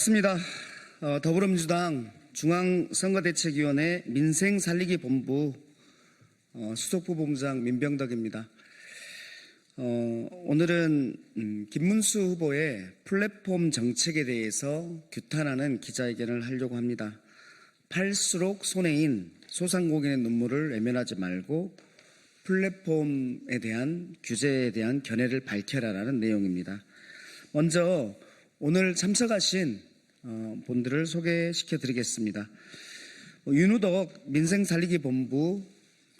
맞습니다. 더불어민주당 중앙선거대책위원회 민생살리기본부 수석부본부장 민병덕입니다. 오늘은 김문수 후보의 플랫폼 정책에 대해서 규탄하는 기자회견을 하려고 합니다. 팔수록 손해인 소상공인의 눈물을 외면하지 말고 플랫폼에 대한 규제에 대한 견해를 밝혀라라는 내용입니다. 먼저 오늘 참석하신 분들을 소개시켜 드리겠습니다. 윤우덕 민생살리기본부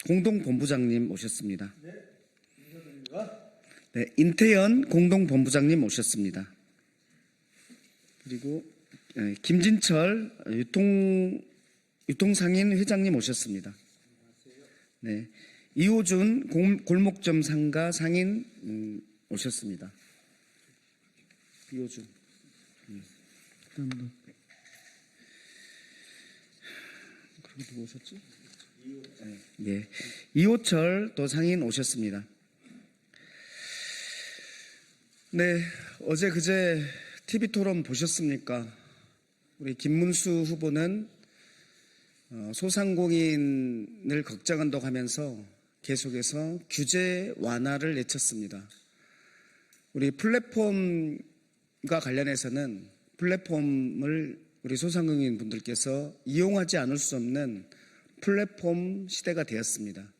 공동본부장님 오셨습니다. 네, 인태현 공동본부장님 오셨습니다. 그리고 김진철 유통상인 회장님 오셨습니다. 네, 이호준 골목점 상가 상인 오셨습니다. 이호준. 그리고 누구 오셨지? 네, 이호철 또 상인 오셨습니다. 네, 어제 그제 TV토론 보셨습니까? 우리 김문수 후보는 소상공인을 걱정한다고 하면서 계속해서 규제 완화를 외쳤습니다. 우리 플랫폼과 관련해서는 플랫폼을 우리 소상공인 분들께서 이용하지 않을 수 없는 플랫폼 시대가 되었습니다.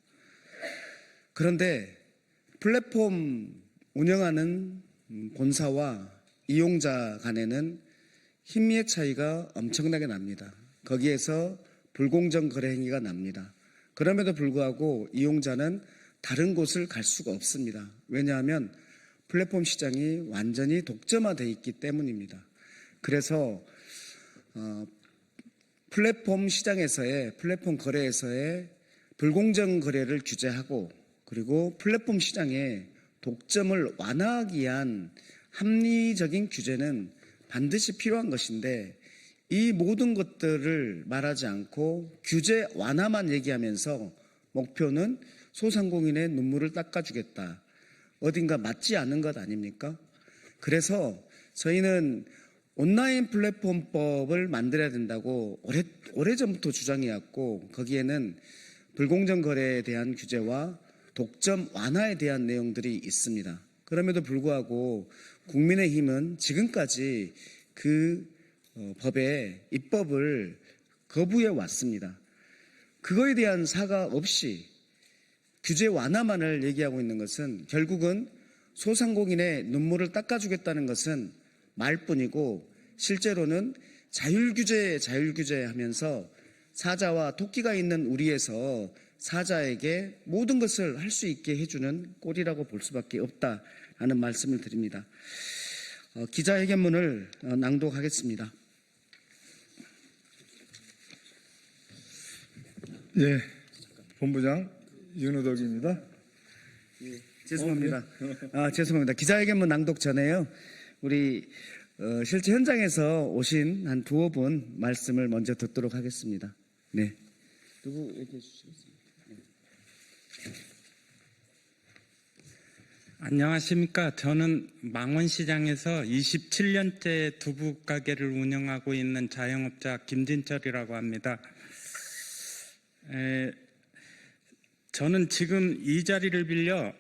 그런데 플랫폼 운영하는 본사와 이용자 간에는 힘의 차이가 엄청나게 납니다. 거기에서 불공정 거래 행위가 납니다. 그럼에도 불구하고 이용자는 다른 곳을 갈 수가 없습니다. 왜냐하면 플랫폼 시장이 완전히 독점화되어 있기 때문입니다. 그래서 플랫폼 시장에서의 플랫폼 거래에서의 불공정 거래를 규제하고 그리고 플랫폼 시장의 독점을 완화하기 위한 합리적인 규제는 반드시 필요한 것인데 이 모든 것들을 말하지 않고 규제 완화만 얘기하면서 목표는 소상공인의 눈물을 닦아주겠다. 어딘가 맞지 않는 것 아닙니까? 그래서 저희는 온라인 플랫폼법을 만들어야 된다고 오래전부터 주장해왔고 거기에는 불공정 거래에 대한 규제와 독점 완화에 대한 내용들이 있습니다. 그럼에도 불구하고 국민의힘은 지금까지 그 법의 입법을 거부해 왔습니다. 그거에 대한 사과 없이 규제 완화만을 얘기하고 있는 것은 결국은 소상공인의 눈물을 닦아주겠다는 것은 말뿐이고 실제로는 자율규제 하면서 사자와 토끼가 있는 우리에서 사자에게 모든 것을 할 수 있게 해주는 꼴이라고 볼 수밖에 없다라는 말씀을 드립니다. 기자회견문을 낭독하겠습니다. 예, 본부장 윤우덕입니다. 예, 죄송합니다. 죄송합니다. 기자회견문 낭독 전에요. 우리 실제 현장에서 오신 한 두어 분 말씀을 먼저 듣도록 하겠습니다. 네, 누구 얘기해 주시겠습니까? 네. 안녕하십니까. 저는 망원시장에서 27년째 두부 가게를 운영하고 있는 자영업자 김진철이라고 합니다. 저는 지금 이 자리를 빌려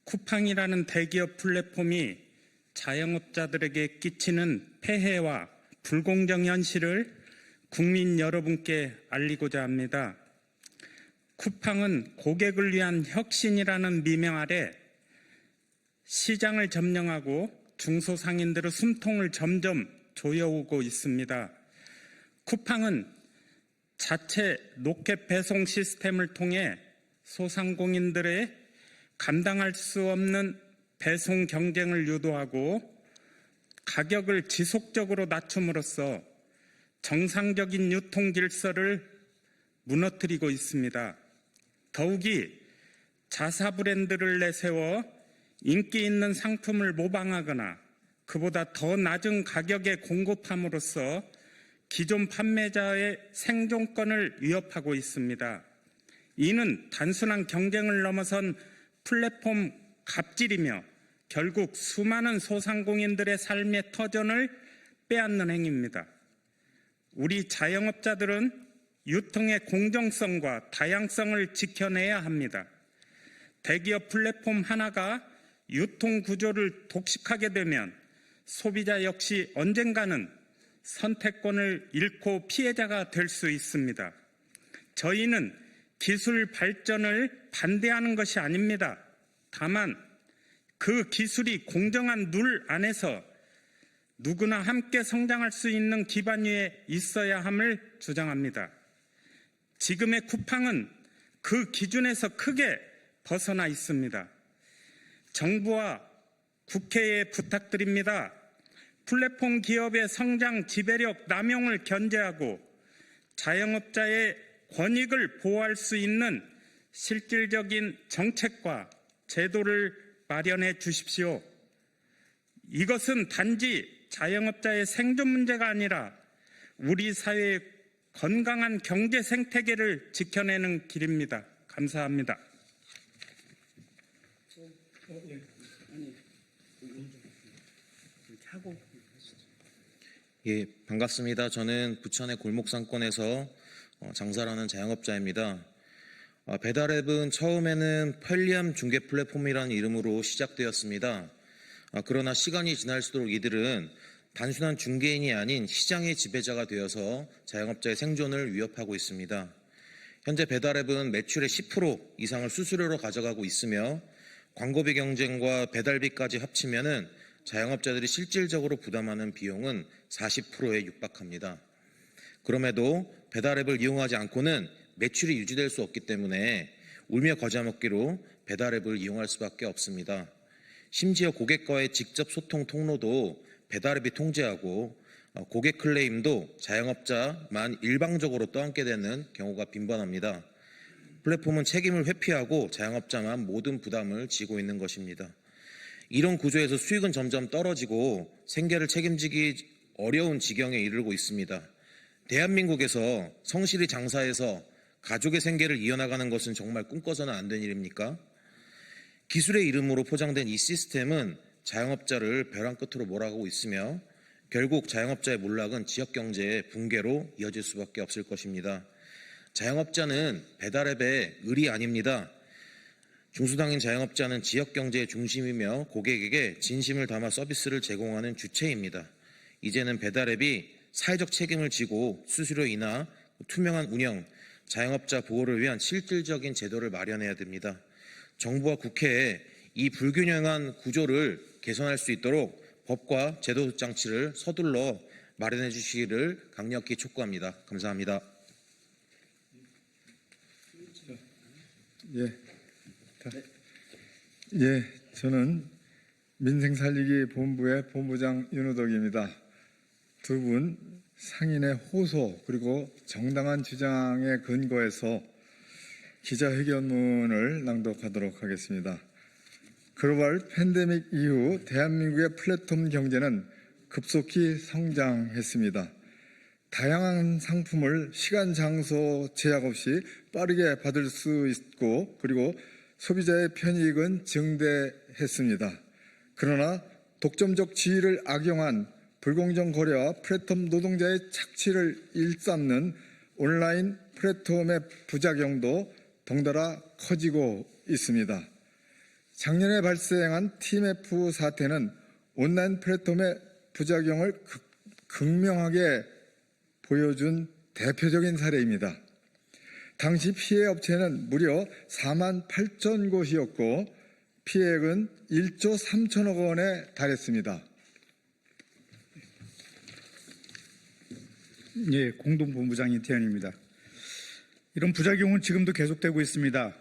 쿠팡이라는 대기업 플랫폼이 자영업자들에게 끼치는 폐해와 불공정 현실을 국민 여러분께 알리고자 합니다. 쿠팡은 고객을 위한 혁신이라는 미명 아래 시장을 점령하고 중소상인들의 숨통을 점점 조여오고 있습니다. 쿠팡은 자체 로켓 배송 시스템을 통해 소상공인들의 감당할 수 없는 배송 경쟁을 유도하고 가격을 지속적으로 낮춤으로써 정상적인 유통 질서를 무너뜨리고 있습니다. 더욱이 자사 브랜드를 내세워 인기 있는 상품을 모방하거나 그보다 더 낮은 가격에 공급함으로써 기존 판매자의 생존권을 위협하고 있습니다. 이는 단순한 경쟁을 넘어선 플랫폼 갑질이며 결국 수많은 소상공인들의 삶의 터전을 빼앗는 행위입니다. 우리 자영업자들은 유통의 공정성과 다양성을 지켜내야 합니다. 대기업 플랫폼 하나가 유통 구조를 독식하게 되면 소비자 역시 언젠가는 선택권을 잃고 피해자가 될 수 있습니다. 저희는 기술 발전을 반대하는 것이 아닙니다. 다만 그 기술이 공정한 룰 안에서 누구나 함께 성장할 수 있는 기반 위에 있어야 함을 주장합니다. 지금의 쿠팡은 그 기준에서 크게 벗어나 있습니다. 정부와 국회에 부탁드립니다. 플랫폼 기업의 성장 지배력 남용을 견제하고 자영업자의 권익을 보호할 수 있는 실질적인 정책과 제도를 마련해 주십시오. 이것은 단지 자영업자의 생존 문제가 아니라 우리 사회의 건강한 경제 생태계를 지켜내는 길입니다. 감사합니다. 예, 반갑습니다. 저는 부천의 골목상권에서 장사를 하는 자영업자입니다. 배달앱은 처음에는 편리함 중개 플랫폼이라는 이름으로 시작되었습니다. 그러나 시간이 지날수록 이들은 단순한 중개인이 아닌 시장의 지배자가 되어서 자영업자의 생존을 위협하고 있습니다. 현재 배달앱은 매출의 10% 이상을 수수료로 가져가고 있으며 광고비 경쟁과 배달비까지 합치면은 자영업자들이 실질적으로 부담하는 비용은 40%에 육박합니다. 그럼에도 배달앱을 이용하지 않고는 매출이 유지될 수 없기 때문에 울며 겨자 먹기로 배달앱을 이용할 수밖에 없습니다. 심지어 고객과의 직접 소통 통로도 배달앱이 통제하고 고객 클레임도 자영업자만 일방적으로 떠안게 되는 경우가 빈번합니다. 플랫폼은 책임을 회피하고 자영업자만 모든 부담을 지고 있는 것입니다. 이런 구조에서 수익은 점점 떨어지고 생계를 책임지기 어려운 지경에 이르고 있습니다. 대한민국에서 성실히 장사해서 가족의 생계를 이어나가는 것은 정말 꿈꿔서는 안 된 일입니까? 기술의 이름으로 포장된 이 시스템은 자영업자를 벼랑 끝으로 몰아가고 있으며 결국 자영업자의 몰락은 지역경제의 붕괴로 이어질 수밖에 없을 것입니다. 자영업자는 배달앱의 을이 아닙니다. 중소상인 자영업자는 지역경제의 중심이며 고객에게 진심을 담아 서비스를 제공하는 주체입니다. 이제는 배달앱이 사회적 책임을 지고 수수료 인하, 투명한 운영, 자영업자 보호를 위한 실질적인 제도를 마련해야 됩니다. 정부와 국회에 이 불균형한 구조를 개선할 수 있도록 법과 제도 장치를 서둘러 마련해 주시기를 강력히 촉구합니다. 감사합니다. 저는 민생살리기본부의 본부장 윤우덕입니다. 두 분 상인의 호소 그리고 정당한 주장에 근거해서 기자회견문을 낭독하도록 하겠습니다. 글로벌 팬데믹 이후 대한민국의 플랫폼 경제는 급속히 성장했습니다. 다양한 상품을 시간, 장소 제약 없이 빠르게 받을 수 있고 그리고 소비자의 편익은 증대했습니다. 그러나 독점적 지위를 악용한 불공정 거래와 플랫폼 노동자의 착취를 일삼는 온라인 플랫폼의 부작용도 덩달아 커지고 있습니다. 작년에 발생한 TMF 사태는 온라인 플랫폼의 부작용을 극명하게 보여준 대표적인 사례입니다. 당시 피해 업체는 무려 4만 8천 곳이었고 피해액은 1조 3천억 원에 달했습니다. 예, 공동본부장 이태현입니다. 이런 부작용은 지금도 계속되고 있습니다.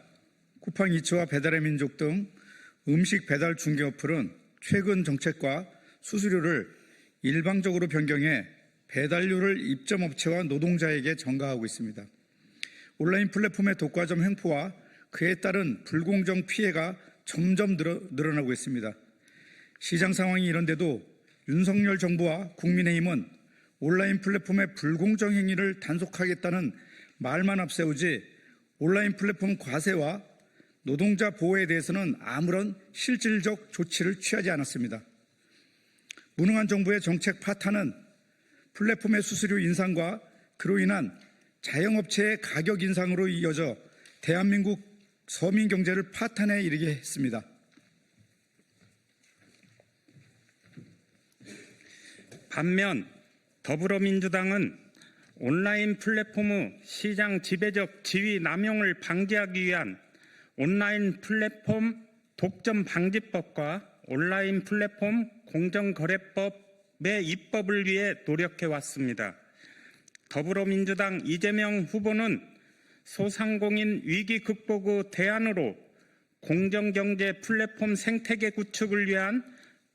쿠팡 이츠와 배달의 민족 등 음식 배달 중개 어플은 최근 정책과 수수료를 일방적으로 변경해 배달료를 입점업체와 노동자에게 전가하고 있습니다. 온라인 플랫폼의 독과점 횡포와 그에 따른 불공정 피해가 점점 늘어나고 있습니다. 시장 상황이 이런데도 윤석열 정부와 국민의힘은 온라인 플랫폼의 불공정 행위를 단속하겠다는 말만 앞세우지 온라인 플랫폼 과세와 노동자 보호에 대해서는 아무런 실질적 조치를 취하지 않았습니다. 무능한 정부의 정책 파탄은 플랫폼의 수수료 인상과 그로 인한 자영업체의 가격 인상으로 이어져 대한민국 서민 경제를 파탄에 이르게 했습니다. 반면 더불어민주당은 온라인 플랫폼의 시장 지배적 지위 남용을 방지하기 위한 온라인 플랫폼 독점 방지법과 온라인 플랫폼 공정거래법의 입법을 위해 노력해 왔습니다. 더불어민주당 이재명 후보는 소상공인 위기 극복의 대안으로 공정경제 플랫폼 생태계 구축을 위한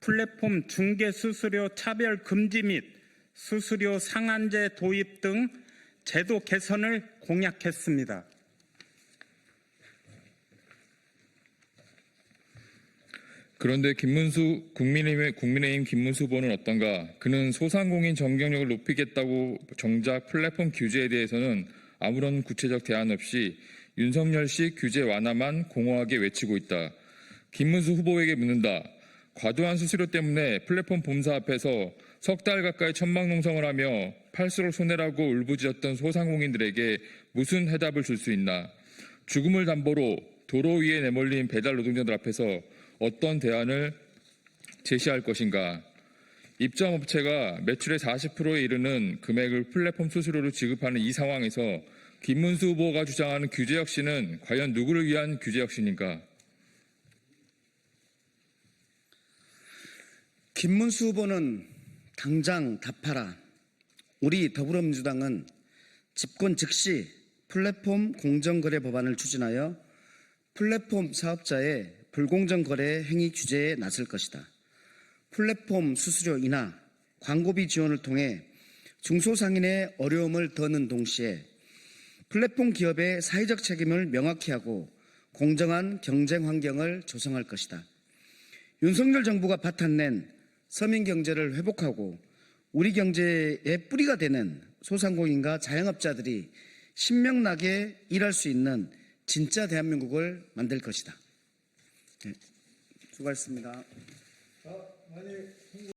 플랫폼 중개 수수료 차별 금지 및 수수료 상한제 도입 등 제도 개선을 공약했습니다. 그런데 국민의힘 김문수 후보는 어떤가? 그는 소상공인 경쟁력을 높이겠다고 정작 플랫폼 규제에 대해서는 아무런 구체적 대안 없이 윤석열식 규제 완화만 공허하게 외치고 있다. 김문수 후보에게 묻는다. 과도한 수수료 때문에 플랫폼 본사 앞에서 석 달 가까이 천막농성을 하며 팔수록 손해라고 울부짖었던 소상공인들에게 무슨 해답을 줄 수 있나? 죽음을 담보로 도로 위에 내몰린 배달 노동자들 앞에서 어떤 대안을 제시할 것인가? 입점업체가 매출의 40%에 이르는 금액을 플랫폼 수수료로 지급하는 이 상황에서 김문수 후보가 주장하는 규제 혁신은 과연 누구를 위한 규제 혁신인가? 김문수 후보는 당장 답하라. 우리 더불어민주당은 집권 즉시 플랫폼 공정거래 법안을 추진하여 플랫폼 사업자의 불공정 거래 행위 규제에 나설 것이다. 플랫폼 수수료 인하, 광고비 지원을 통해 중소상인의 어려움을 덜는 동시에 플랫폼 기업의 사회적 책임을 명확히 하고 공정한 경쟁 환경을 조성할 것이다. 윤석열 정부가 바탕낸 서민 경제를 회복하고 우리 경제의 뿌리가 되는 소상공인과 자영업자들이 신명나게 일할 수 있는 진짜 대한민국을 만들 것이다. 네, 수고하셨습니다.